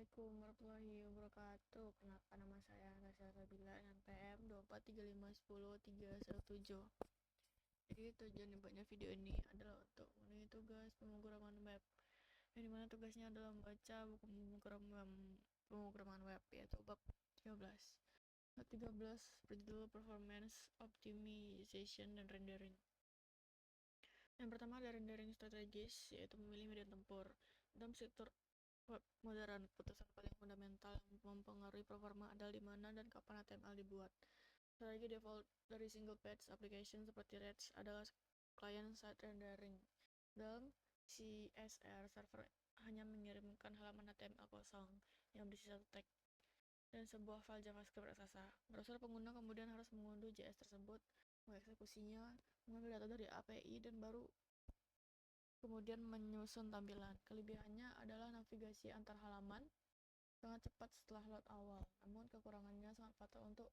Assalamualaikum warahmatullahi wabarakatuh. Kenalkan, nama saya Tasya Sabila, NPM 243510317. Jadi tujuan dibuatnya video ini adalah untuk memenuhi tugas pemrograman web, yang dimana tugasnya adalah membaca buku pemrograman web, yaitu bab 13. Bab 13 berjudul Performance Optimization dan Rendering. Yang pertama ada rendering strategis, yaitu memilih media tempur. Dalam sektor web modern, keputusan paling fundamental yang mempengaruhi performa adalah di mana dan kapan HTML dibuat. Strategi default dari single page application seperti Redis adalah client-side rendering. Dalam CSR, server hanya mengirimkan halaman HTML kosong yang berisi satu tag dan sebuah file JavaScript raksasa. Browser pengguna kemudian harus mengunduh JS tersebut, mengeksekusinya, mengambil data dari API, dan baru kemudian menyusun tampilan. Kelebihannya adalah navigasi antar halaman sangat cepat setelah load awal, namun kekurangannya sangat fatal untuk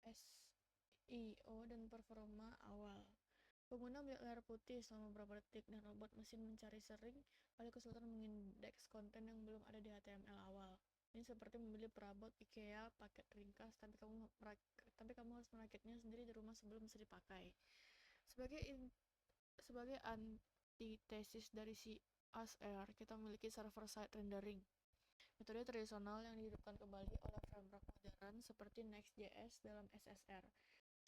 SEO dan performa awal. Pengguna melihat layar putih selama beberapa detik dan robot mesin mencari sering kali kesulitan mengindeks konten yang belum ada di HTML awal. Ini seperti membeli perabot IKEA paket ringkas, tapi kamu harus merakitnya sendiri di rumah sebelum bisa dipakai. Sebagai antitesis dari CSR, kita memiliki server-side rendering, metode tradisional yang dihidupkan kembali oleh framework modern seperti Next.js dalam SSR.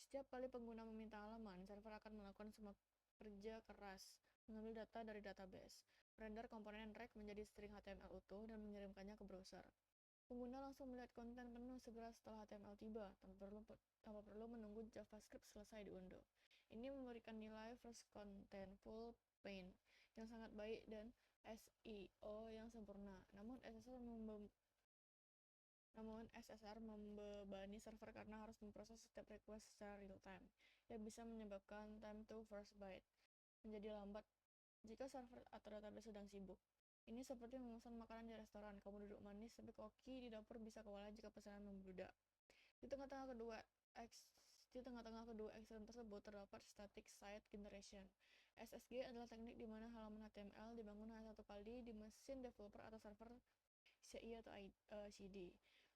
Setiap kali pengguna meminta halaman, server akan melakukan semua kerja keras, mengambil data dari database, render komponen rect menjadi string HTML utuh, dan mengirimkannya ke browser. Pengguna langsung melihat konten penuh segera setelah HTML tiba, tanpa perlu menunggu JavaScript selesai diunduh. Ini memberikan nilai first contentful paint yang sangat baik dan SEO yang sempurna. Namun SSR membebani server karena harus memproses setiap request secara real time, yang bisa menyebabkan time to first byte menjadi lambat jika server atau database sedang sibuk. Ini seperti memesan makanan di restoran, kamu duduk manis tapi koki di dapur bisa kewalahan jika pesanan membludak. Di tengah-tengah kedua ekstrem tersebut terdapat static site generation. SSG adalah teknik di mana halaman HTML dibangun hanya satu kali di mesin developer atau server CI atau CD.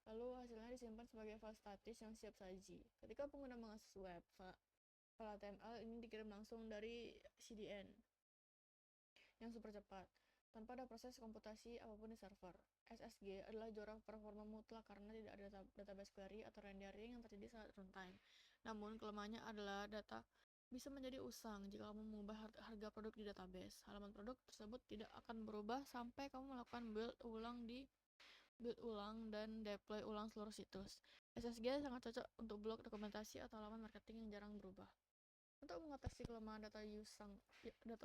Lalu hasilnya disimpan sebagai file statis yang siap saji. Ketika pengguna mengakses web, file HTML ini dikirim langsung dari CDN yang super cepat, tanpa ada proses komputasi apapun di server. SSG adalah juara performa mutlak karena tidak ada database query atau rendering yang terjadi saat runtime. Namun, kelemahannya adalah data bisa menjadi usang jika kamu mengubah harga produk di database. Halaman produk tersebut tidak akan berubah sampai kamu melakukan build ulang dan deploy ulang seluruh situs. SSG sangat cocok untuk blog dokumentasi atau halaman marketing yang jarang berubah. Untuk mengatasi kelemahan data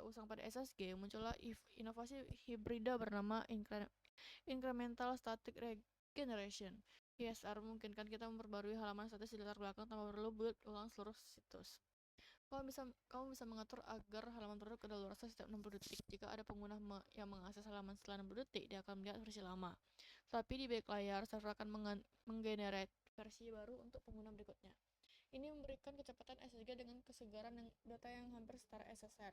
usang pada SSG, muncullah inovasi hibrida bernama Incremental Static Regeneration. ISR memungkinkan kita memperbarui halaman statis di latar belakang tanpa perlu build ulang seluruh situs. Kamu bisa mengatur agar halaman produk kedaluarsa setiap 60 detik. Jika ada pengguna yang mengakses halaman setelah 60 detik, dia akan melihat versi lama. Tapi di balik layar, server akan menggenerate versi baru untuk pengguna berikutnya. Ini memberikan kecepatan SSG dengan kesegaran data yang hampir setara SSR.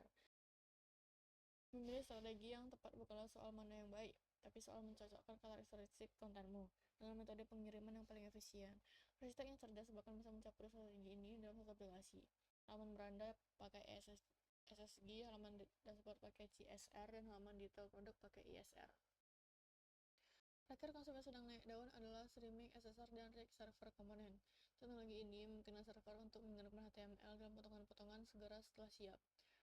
Memilih strategi yang tepat bukanlah soal mana yang baik, tapi soal mencocokkan karakteristik kontenmu dengan metode pengiriman yang paling efisien. Arsitek yang cerdas bahkan bisa mencapai strategi ini dalam satu aplikasi. Halaman beranda pakai SSG, halaman dashboard pakai CSR, dan halaman detail produk pakai ISR. Terakhir, konsep yang sedang naik daun adalah streaming SSR dan rig server komponen. Teknologi ini memungkinkan server untuk mengirimkan HTML dalam potongan-potongan segera setelah siap,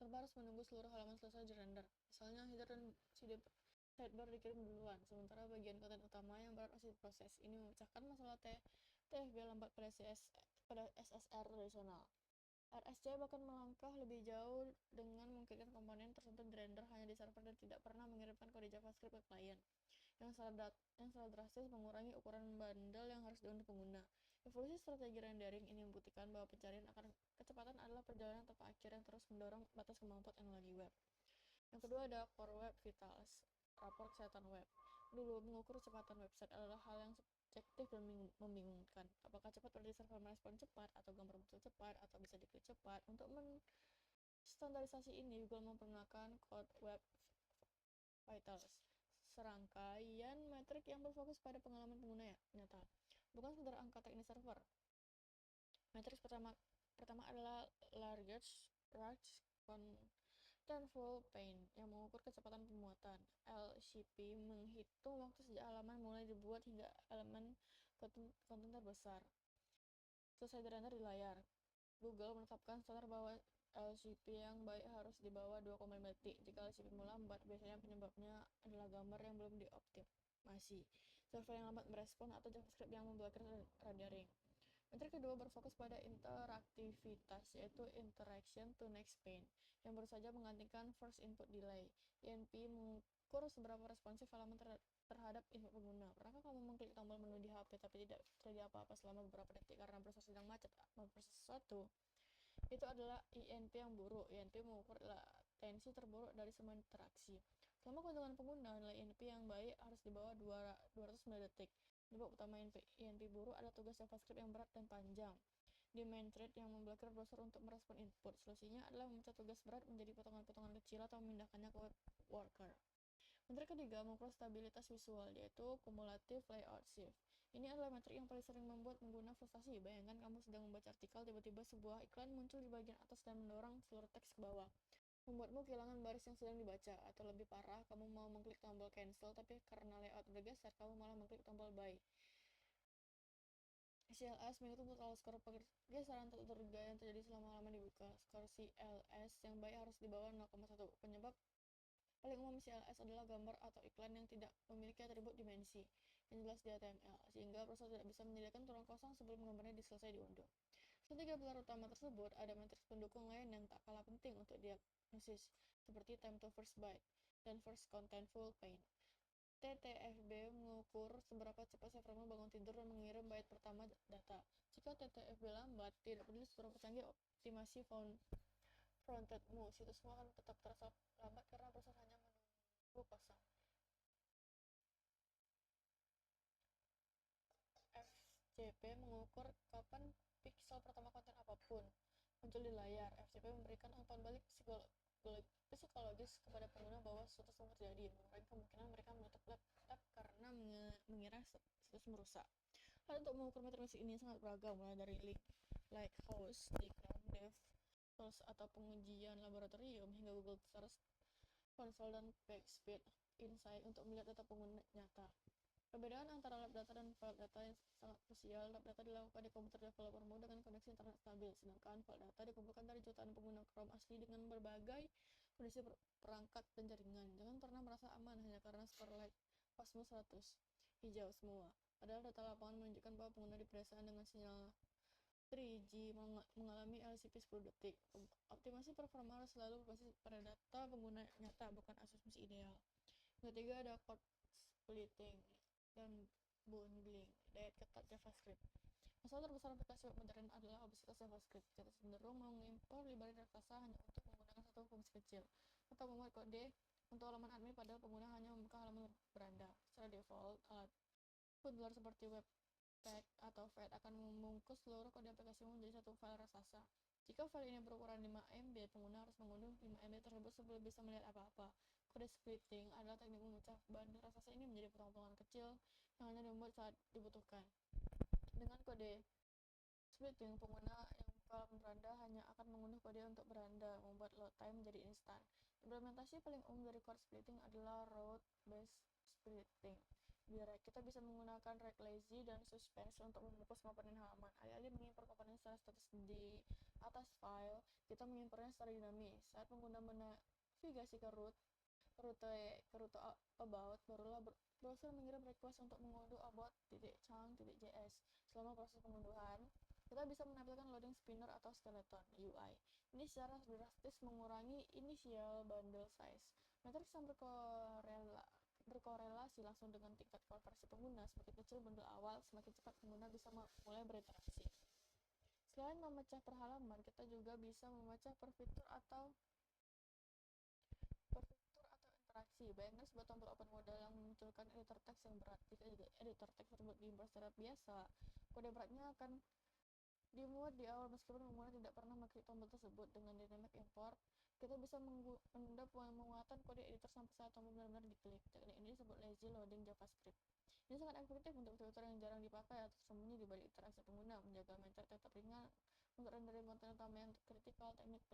tanpa harus menunggu seluruh halaman selesai dirender. Misalnya, header dan sidebar dikirim duluan, sementara bagian konten utama yang berat masih diproses. Ini memecahkan masalah TFB lambat pada SSR tradisional. RSC bahkan melangkah lebih jauh dengan memungkinkan komponen tertentu dirender hanya di server dan tidak pernah mengirimkan kode JavaScript ke klien, yang secara drastis mengurangi ukuran bundle yang harus diunduh pengguna. Evolusi strategi rendering ini membuktikan bahwa pencarian akan kecepatan adalah perjalanan tanpa akhir yang terus mendorong batas kemampuan teknologi web. Yang kedua ada Core Web Vitals, rapor kesehatan web. Dulu, mengukur kecepatan website adalah hal yang subjektif dan membingungkan. Apakah cepat berarti server merespon cepat, atau gambar muncul cepat, atau bisa diklik cepat? Untuk standarisasi ini, Google memperkenalkan Code Web Vitals, serangkaian metrik yang berfokus pada pengalaman pengguna nyata, bukan sekedar angka teknis server. Metrik pertama adalah large contentful paint yang mengukur kecepatan pemuatan. LCP menghitung waktu sejak halaman mulai dibuat hingga elemen konten terbesar selesai dirender di layar. Google menetapkan standar bahwa LCP yang baik harus di bawah 2,5 detik. Jika LCP melambat, biasanya penyebabnya adalah gambar yang belum dioptimasi, server yang lambat merespon, atau JavaScript yang memblokir rendering. Metrik kedua berfokus pada interaktivitas, yaitu interaction to next pane, yang baru saja menggantikan first input delay. INP mengukur seberapa responsif halaman terhadap input pengguna. Pernahkah kamu mengklik tombol menu di HP tapi tidak terjadi apa-apa selama beberapa detik karena browser sedang macet memproses sesuatu? Itu adalah INP yang buruk. INP mengukur latensi terburuk dari semua interaksi. Selama kunjungan pengguna, nilai INP yang baik harus di bawah 200 detik. Penyebab utama INP buruk adalah tugas JavaScript yang berat dan panjang. Di main thread yang memblokir browser untuk merespon input. Solusinya adalah memecah tugas berat menjadi potongan-potongan kecil atau memindahkannya ke web worker. Metrik ketiga mengukur stabilitas visual, yaitu cumulative layout shift. Ini adalah metrik yang paling sering membuat pengguna frustasi. Bayangkan kamu sedang membaca artikel, tiba-tiba sebuah iklan muncul di bagian atas dan mendorong seluruh teks ke bawah, membuatmu kehilangan baris yang sedang dibaca. Atau lebih parah, kamu mau mengklik tombol cancel, tapi karena layout bergeser, kamu malah mengklik tombol buy. CLS menghitung total skor pergeseran tak terduga yang terjadi selama halaman dibuka. Skor CLS yang baik harus di bawah 0,1. Penyebab paling umum CLS adalah gambar atau iklan yang tidak memiliki atribut dimensi yang jelas di HTML, sehingga browser tidak bisa menyediakan ruang kosong sebelum gambarnya selesai diunduh. Selain tiga pilar utama tersebut, ada metrik pendukung lain yang tak kalah penting untuk diagnosis, seperti time to first byte dan first contentful paint. TTFB mengukur seberapa cepat servermu bangun tidur dan mengirim byte pertama data. Jika TTFB lambat, tidak peduli seberapa canggih optimasi frontendmu, situsmu akan tetap terasa lambat karena browser hanya menunggu kosong. FCP mengukur kapan pixel pertama konten apapun muncul di layar. FCP memberikan umpan balik psikologis kepada pengguna bahwa sesuatu sedang terjadi, mengurangi kemungkinan mereka menutup laptop karena mengira situs merusak. Hal untuk mengukur metrik ini sangat beragam, mulai dari link like host di Chrome Dev Tools atau pengujian laboratorium hingga Google Search Console dan PageSpeed Insight untuk melihat data pengguna nyata. Perbedaan antara lab data dan file data yang sangat krusial. Lab data dilakukan di komputer developermu dengan koneksi internet stabil, sedangkan file data dikumpulkan dari jutaan pengguna Chrome asli dengan berbagai kondisi perangkat dan jaringan. Jangan pernah merasa aman hanya karena skor like pasmu 100 hijau semua. Padahal data lapangan menunjukkan bahwa pengguna di pedesaan dengan sinyal 3G mengalami LCP 10 detik. Optimasi performa harus selalu berbasis pada data pengguna nyata, bukan asumsi ideal. Yang ketiga ada code splitting dan bundling, diet ketat JavaScript. Masalah terbesar aplikasi web modern adalah obesitas JavaScript. Kita cenderung mengimpor library raksasa hanya untuk menggunakan satu fungsi kecil, atau membuat kode untuk halaman admin padahal pengguna hanya membuka halaman beranda. Secara default, alat bundler seperti Webpack atau Fed akan membungkus seluruh kode aplikasimu menjadi satu file raksasa. Jika file ini berukuran 5 MB, pengguna harus mengunduh 5 MB tersebut sebelum bisa melihat apa-apa. Kode splitting adalah teknik memecah bundle raksasa ini menjadi potongan-potongan kecil yang hanya dibuat saat dibutuhkan. Dengan kode splitting, pengguna yang buka halaman beranda hanya akan mengunduh kode untuk beranda, membuat load time menjadi instan. Implementasi paling umum dari code splitting adalah route-based splitting. Kita bisa menggunakan rect lazy dan suspense untuk membungkus komponen halaman. Alih-alih mengimpor komponen secara statis di atas file, kita mengimpornya secara dinamis. Saat pengguna menavigasi ke rute about, barulah browser mengirim request untuk mengunduh about.chunk.js. Selama proses pengunduhan, kita bisa menampilkan loading spinner atau skeleton UI. Ini secara drastis mengurangi initial bundle size. Metrik yang berkorelasi langsung dengan tingkat konversi pengguna. Semakin kecil bundle awal, semakin cepat pengguna bisa mulai berinteraksi. Selain memecah per halaman, kita juga bisa memecah per fitur atau interaksi. Bayangkan sebuah tombol open modal yang memunculkan editor teks yang berat. Jika editor teks tersebut diimpor secara biasa, kode beratnya akan dimuat di awal meskipun pengguna tidak pernah mengklik tombol tersebut. Dengan dynamic import, kita bisa menunda penguatan kode editor sampai saat tombol benar-benar diklik. Teknik ini disebut lazy loading JavaScript. Ini sangat efektif untuk fitur yang jarang dipakai atau tersembunyi di balik interaksi pengguna, menjaga mentor tetap ringan untuk rendering konten utama yang kritikal. Teknik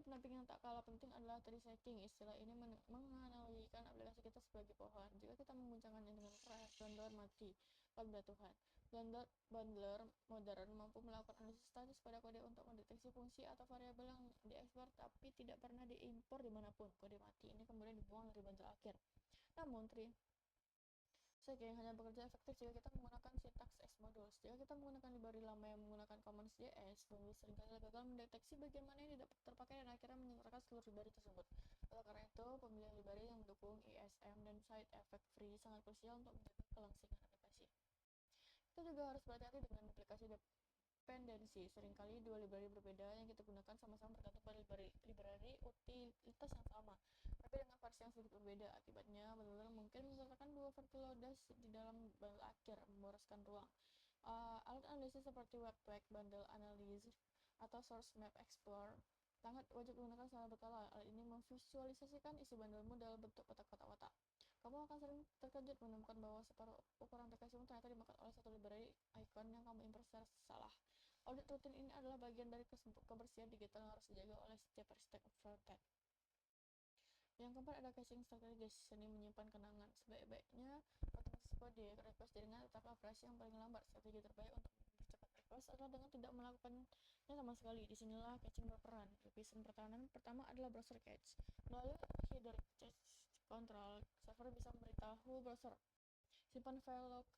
pendamping yang tak kalah penting adalah tree shaking. Istilah ini menganalogikan aplikasi kita sebagai pohon. Jika kita mengguncangkannya dengan keras, bundler mati. Pada Tuhan, bundler modern mampu melakukan analisis status pada kode untuk mendeteksi fungsi atau variabel yang diekspor tapi tidak pernah diimpor dimanapun. Kode mati ini kemudian dibuang dari bundle akhir. Namun, tree shaking hanya bekerja efektif jika kita menggunakan sintaks Xmodules. Jika kita menggunakan library lama yang menggunakan Commons.js, penulis seringkali gagal mendeteksi bagian mana yang tidak terpakai dan akhirnya menyerahkan seluruh library tersebut. Oleh karena itu, pemilihan library yang mendukung ISM dan side effect free sangat krusial untuk menjaga kelangsingan aplikasi. Kita juga harus berhati-hati dengan aplikasi dependensi. Seringkali dua library berbeda yang kita gunakan sama-sama bergantung pada library utilitas yang sama, tapi dengan versi yang sedikit berbeda. Akibatnya, benar-benar mungkin mensertakan dua versi loader di dalam bundle akhir, memboroskan ruang. Alat analisis seperti Webpack Bundle Analyzer atau Source Map Explorer sangat wajib digunakan secara berkala. Alat ini memvisualisasikan isi bundlemu dalam bentuk kotak-kotak. Kamu akan sering terkejut menemukan bahwa separuh ukuran aplikasimu ternyata dimakan oleh satu library icon yang kamu import secara salah. Audit rutin ini adalah bagian dari kebersihan digital yang harus dijaga oleh setiap arsitek frontend. Yang keempat ada caching strategis, seni menyimpan kenangan. Sebaik-baiknya otomatis kode request jaringan tetaplah operasi yang paling lambat. Strategi terbaik untuk mempercepat request adalah dengan tidak melakukannya sama sekali. Disinilah caching berperan. Lapisan pertahanan pertama adalah browser cache. Melalui header cache control, server bisa memberitahu browser simpan file log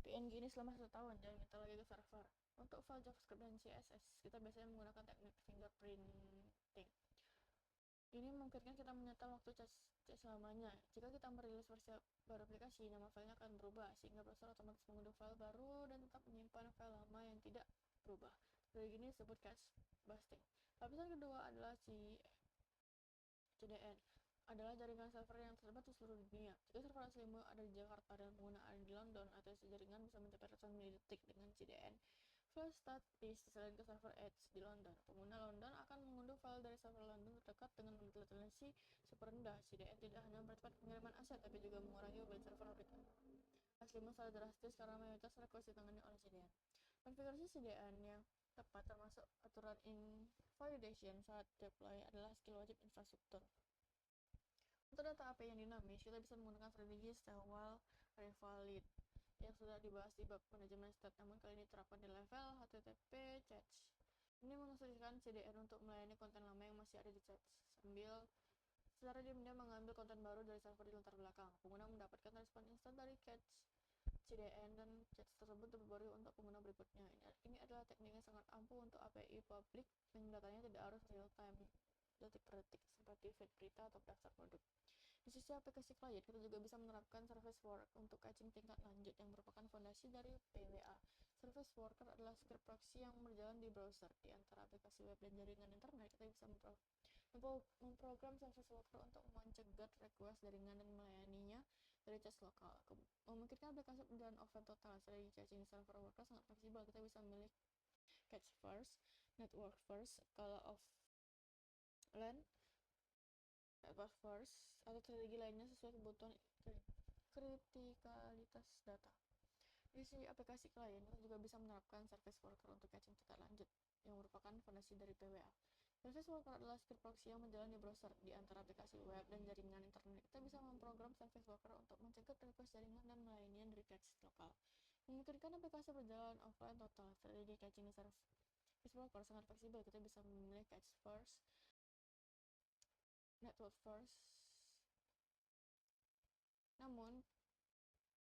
PNG ini selama 1 tahun, jangan minta lagi ke server. Untuk file JavaScript dan CSS, kita biasanya menggunakan teknik fingerprinting. Ini memungkinkan kita menyetel waktu cache selamanya. Jika kita merilis versi baru aplikasi, nama filenya akan berubah, sehingga browser otomatis mengunduh file baru dan tetap menyimpan file lama yang tidak berubah. Strategi ini disebut cache busting. Lapisan kedua adalah CDN, adalah jaringan server yang tersebar di seluruh dunia. Jika server aslimu ada di Jakarta dan pengguna ada di London, atau jaringan bisa mencapai ratusan milidetik dengan CDN file statis disalin ke server Edge di London. Pengguna London akan mengunduh file dari server London terdekat dengan latensi super rendah. CDN tidak hanya mempercepat pengiriman aset, tapi juga mengurangi beban server aslimu secara drastis karena mayoritas request ditangani oleh CDN. Konfigurasi CDN yang tepat termasuk aturan invalidation saat deploy adalah skill wajib infrastruktur. Untuk data API yang dinamis, kita bisa menggunakan strategi stale revalid yang sudah dibahas di bab manajemen state, namun kali ini diterapkan di level HTTP cache. Ini menginstruksikan CDN untuk melayani konten lama yang masih ada di cache, sambil secara diam-diam mengambil konten baru dari server di latar belakang. Pengguna mendapatkan respon instan dari cache CDN dan cache tersebut terbaru untuk pengguna berikutnya. Ini adalah teknik yang sangat ampuh untuk API publik yang datanya tidak harus real time detik per detik seperti feed berita atau daftar produk. Di sisi aplikasi klien, kita juga bisa menerapkan service worker untuk caching tingkat lanjut yang merupakan fondasi dari PWA. Service worker adalah script proxy yang berjalan di browser. Di antara aplikasi web dan jaringan internet, kita bisa memprogram service worker untuk mencegah request jaringan dan melayaninya dari cache lokal. Memungkinkan aplikasi berjalan offline total. Strategi caching server worker sangat fleksibel. Kita bisa memilih cache first, network first, kalau offline, network first, atau strategi lainnya sesuai kebutuhan kritikalitas data. Di sisi aplikasi klien, kita juga bisa menerapkan service worker untuk caching tingkat lanjut yang merupakan fondasi dari PWA. Service worker adalah script proxy yang berjalan di browser. Di antara aplikasi web dan jaringan internet, kita bisa memprogram service worker untuk mencegah request jaringan dan melayaninya dari cache lokal. Memungkinkan aplikasi berjalan offline total. Strategi caching service worker sangat fleksibel. Kita bisa memilih cache first, network first,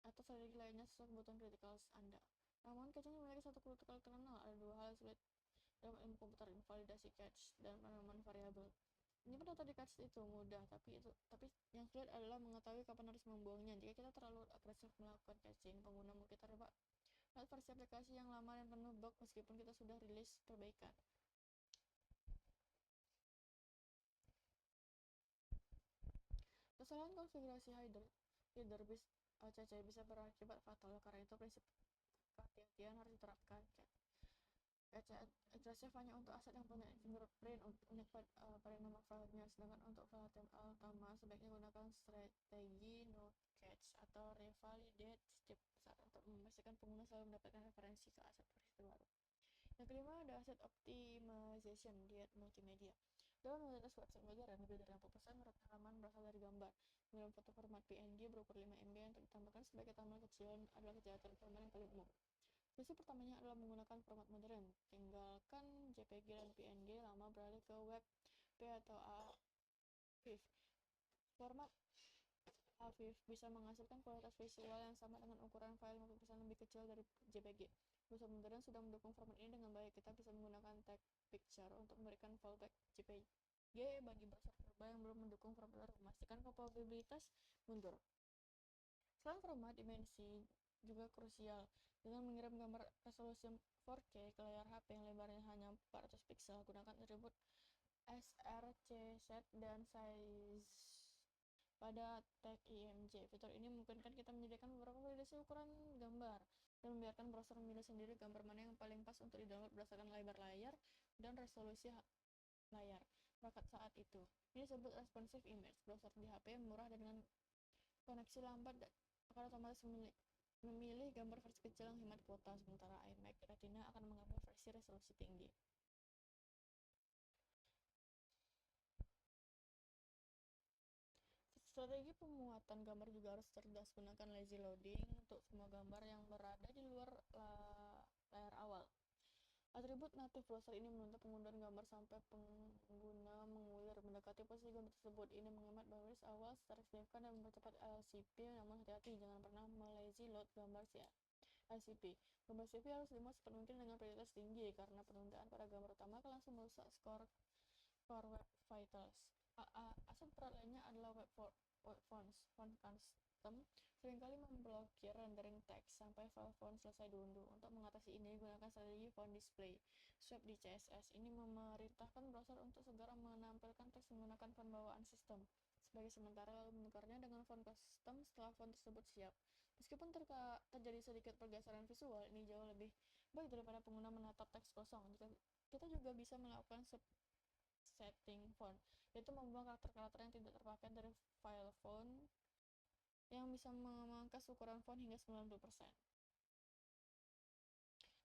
atau strategi lainnya sesuai kebutuhan kritikal Anda. Namun, caching memiliki satu kritikal terkenal. Ada dua hal sulit dalam ilmu komputer: invalidasi cache dan penanaman variabel. Menyimpan data di cache itu mudah, tapi yang sulit adalah mengetahui kapan harus membuangnya. Jika kita terlalu agresif melakukan caching, pengguna mungkin terjebak pada versi aplikasi yang lama dan penuh bug meskipun kita sudah rilis perbaikan. Kesalahan konfigurasi header CC bisa berakibat fatal. Karena itu prinsip kehati-hatian harus diterapkan. Href hanya untuk aset yang punya fingerprint unik pada nama filenya, sedangkan untuk file HTML utama sebaiknya gunakan strategi no catch atau revalidate step untuk memastikan pengguna selalu mendapatkan referensi ke aset versi terbaru. Yang kelima ada asset optimization di multimedia. Dalam mayoritas website modern, lebih dari 60% halaman berasal dari gambar. Dalam foto format PNG berukur 5 MB yang ditambahkan sebagai thumbnail kecil adalah kejahatan format yang paling umum. Solusi pertamanya adalah menggunakan format modern. Tinggalkan JPG dan PNG lama beralih ke WebP atau AVIF. Format AVIF bisa menghasilkan kualitas visual yang sama dengan ukuran file 50% lebih kecil dari JPG. Browser modern sudah mendukung format ini dengan baik. Kita bisa menggunakan tag picture untuk memberikan fallback JPG bagi browser purba yang belum mendukung format baru. Memastikan kompatibilitas mundur. Selain format, dimensi juga krusial. Dengan mengirim gambar resolusi 4K ke layar HP yang lebarnya hanya 400 pixel, gunakan atribut srcset dan size pada tag img. Fitur ini memungkinkan kita menyediakan beberapa validasi ukuran gambar dan membiarkan browser memilih sendiri gambar mana yang paling pas untuk di-download berdasarkan lebar layar dan resolusi layar perangkat saat itu. Ini disebut responsive image. Browser di HP murah dan dengan koneksi lambat akan otomatis memilih gambar versi kecil yang hemat kuota, sementara iMac Retina akan mengambil versi resolusi tinggi. Strategi pemuatan gambar juga harus cerdas. Gunakan lazy loading untuk semua gambar yang berada di luar layar awal. Atribut native browser ini menuntut pengunduhan gambar sampai pengguna mengulir mendekati posisi gambar tersebut. Ini menghemat bandwidth awal secara signifikan dan mempercepat LCP, namun hati-hati, jangan pernah melazy load gambar LCP. Gambar LCP harus dimuat secepat mungkin dengan prioritas tinggi, karena penundaan pada gambar utama akan langsung merusak core web vitals. Aset berat lainnya adalah web fonts. Font custom seringkali memblokir rendering teks sampai file font selesai diunduh. Untuk mengatasi ini, gunakan strategi font display swap di CSS. Ini memerintahkan browser untuk segera menampilkan teks menggunakan font bawaan sistem sebagai sementara, lalu menukarnya dengan font custom setelah font tersebut siap. Meskipun terjadi sedikit pergeseran visual, ini jauh lebih baik daripada pengguna menatap teks kosong. Kita juga bisa melakukan setting font, yaitu membuang karakter-karakter yang tidak terpakai dari file font yang bisa memangkas ukuran font hingga 90%.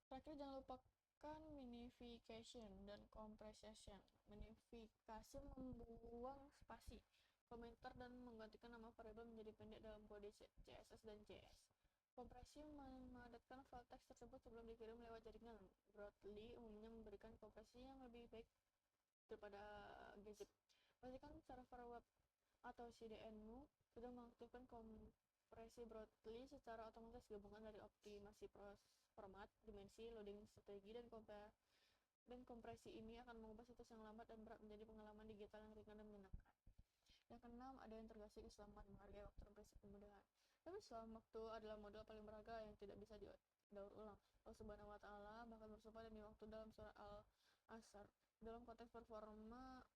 Terakhir, jangan lupakan minification dan compression. Minifikasi membuang spasi, komentar, dan menggantikan nama variabel menjadi pendek dalam kode CSS dan JS. Kompresi memadatkan file teks tersebut sebelum dikirim lewat jaringan. Broadly umumnya memberikan kompresi yang lebih baik daripada gzip. Pastikan server web atau CDN-mu sudah mengaktifkan kompresi Broadly secara otomatis. Gabungan dari optimasi format, dimensi, loading strategi, dan kompresi ini akan mengubah situs yang lambat dan berat menjadi pengalaman digital yang ringan dan menyenangkan. Yang keenam, ada integrasi keislaman, menghargai waktu dan prinsip kemudahan. Tapi Islam, waktu adalah modal paling berharga yang tidak bisa didaur ulang. Allah Subhanahu wa Ta'ala bahkan bersumpah demi waktu dalam surah Al-Asr. Dalam konteks performance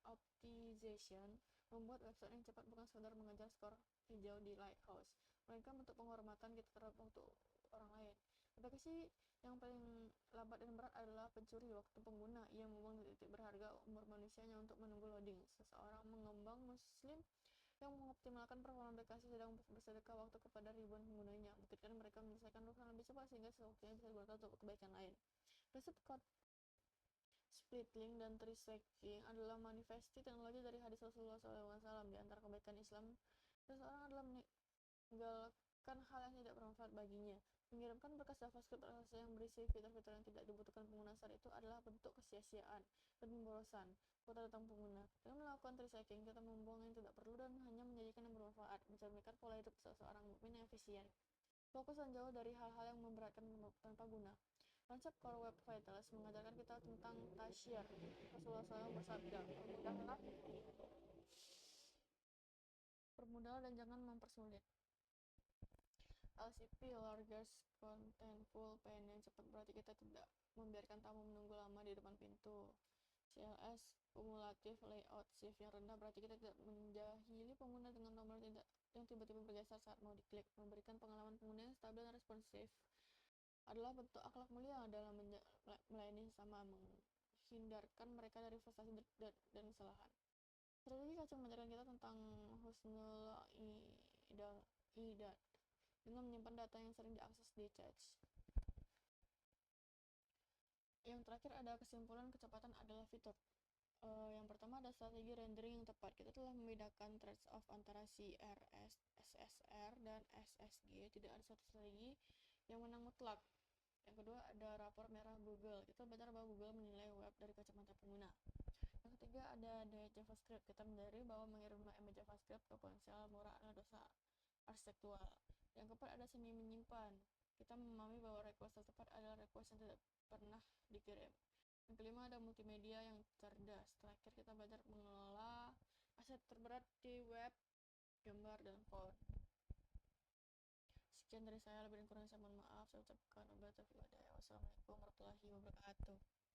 optimization, membuat website yang cepat bukan sekedar mengejar skor hijau di Lighthouse, melainkan bentuk penghormatan kita terhadap waktu orang lain. Aplikasi yang paling lambat dan berat adalah pencuri waktu pengguna. Ia membuang detik berharga umur manusianya untuk menunggu loading. Seseorang mengembang muslim yang mengoptimalkan performa aplikasi sedang bersedekah waktu kepada ribuan penggunanya. Buktikan mereka menyelesaikan urusan lebih cepat sehingga waktunya bisa digunakan untuk kebaikan lain. Prinsip code split link dan tree-stacking adalah manifesti teknologi dari hadis Rasulullah SAW. Di antara kebaikan Islam, seseorang adalah meninggalkan hal yang tidak bermanfaat baginya. Mengirimkan berkas JavaScript rahasia yang berisi fitur-fitur yang tidak dibutuhkan pengguna saat itu adalah bentuk kesia-siaan dan pemborosan kuota datang pengguna. Dengan melakukan tree-stacking, kita membuang yang tidak perlu dan hanya menjadikan yang bermanfaat, mencerminkan pola hidup seseorang mukmin yang efisien. Fokus dan jauh dari hal-hal yang memberatkan tanpa guna. Konsep Core Web Vitals mengajarkan kita tentang tasyir. Rasulullah SAW bersabda, permudahlah dan jangan mempersulit. LCP, largest contentful pen yang cepat, berarti kita tidak membiarkan tamu menunggu lama di depan pintu. CLS, cumulative layout shift yang rendah, berarti kita tidak menjahili pengguna dengan nomor yang tiba-tiba bergeser saat mau diklik. Memberikan pengalaman pengguna yang stabil dan responsif adalah bentuk akhlak mulia dalam melayani sesama, menghindarkan mereka dari frustasi dan kesalahan. Strategi kacang mengajarkan kita tentang husnul idad dengan menyimpan data yang sering diakses di cache. Yang terakhir ada kesimpulan kecepatan adalah fitur. Yang pertama ada strategi rendering yang tepat. Kita telah membedakan trade-off antara CRS, SSR, dan SSG. Tidak ada satu strategi yang menang mutlak. Yang kedua ada rapor merah Google. Kita belajar bahwa Google menilai web dari kacamata pengguna. Yang ketiga ada diet JavaScript. Kita menyadari bahwa mengirim image JavaScript ke ponsel murah adalah dosa arsitektural. Yang keempat ada semi menyimpan. Kita memahami bahwa request tertepat adalah request yang tidak pernah dikirim. Yang kelima ada multimedia yang cerdas. Terakhir kita belajar mengelola aset terberat di web, gambar, dan font. Sekian dari saya, lebih dan kurang saya mohon maaf. Saya ucapkan wabillahi taufiq wal hidayah. Wassalamualaikum warahmatullahi wabarakatuh.